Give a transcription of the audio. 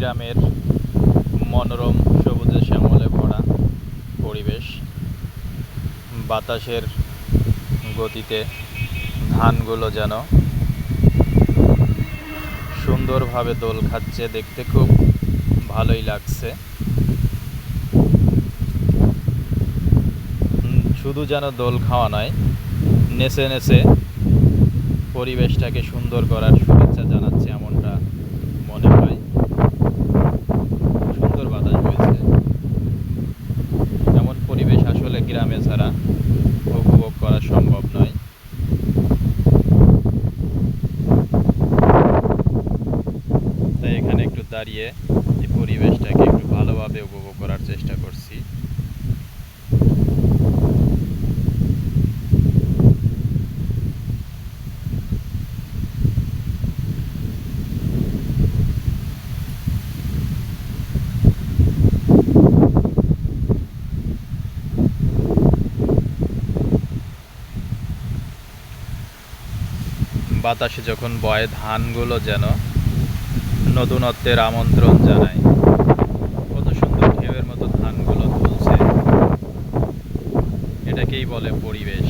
গ্রামের মনোরম সবুজে শ্যামলে ভরা পরিবেশ। বাতাসের গতিতে ধানগুলো যেন সুন্দরভাবে দোল খাচ্ছে, দেখতে খুব ভালোই লাগছে। শুধু যেন দোল খাওয়া নয়, নেচে নেচে পরিবেশটাকে সুন্দর করার শুভেচ্ছা জানাচ্ছে, এমনটা মনে হয়। সুন্দর বাতাস হয়েছে। এমন পরিবেশ আসলে গ্রামে ছাড়া উপভোগ করা সম্ভব নয়। তাই এখানে একটু দাঁড়িয়ে এই পরিবেশটাকে একটু ভালোভাবে উপভোগ করার চেষ্টা করছি। বাতাসে যখন বয়, ধানগুলো যেন নতুনত্বের আমন্ত্রণ জানায়। কত সুন্দর ঢেউয়ের মতো ধানগুলো দুলছে। এটাকেই বলে পরিবেশ।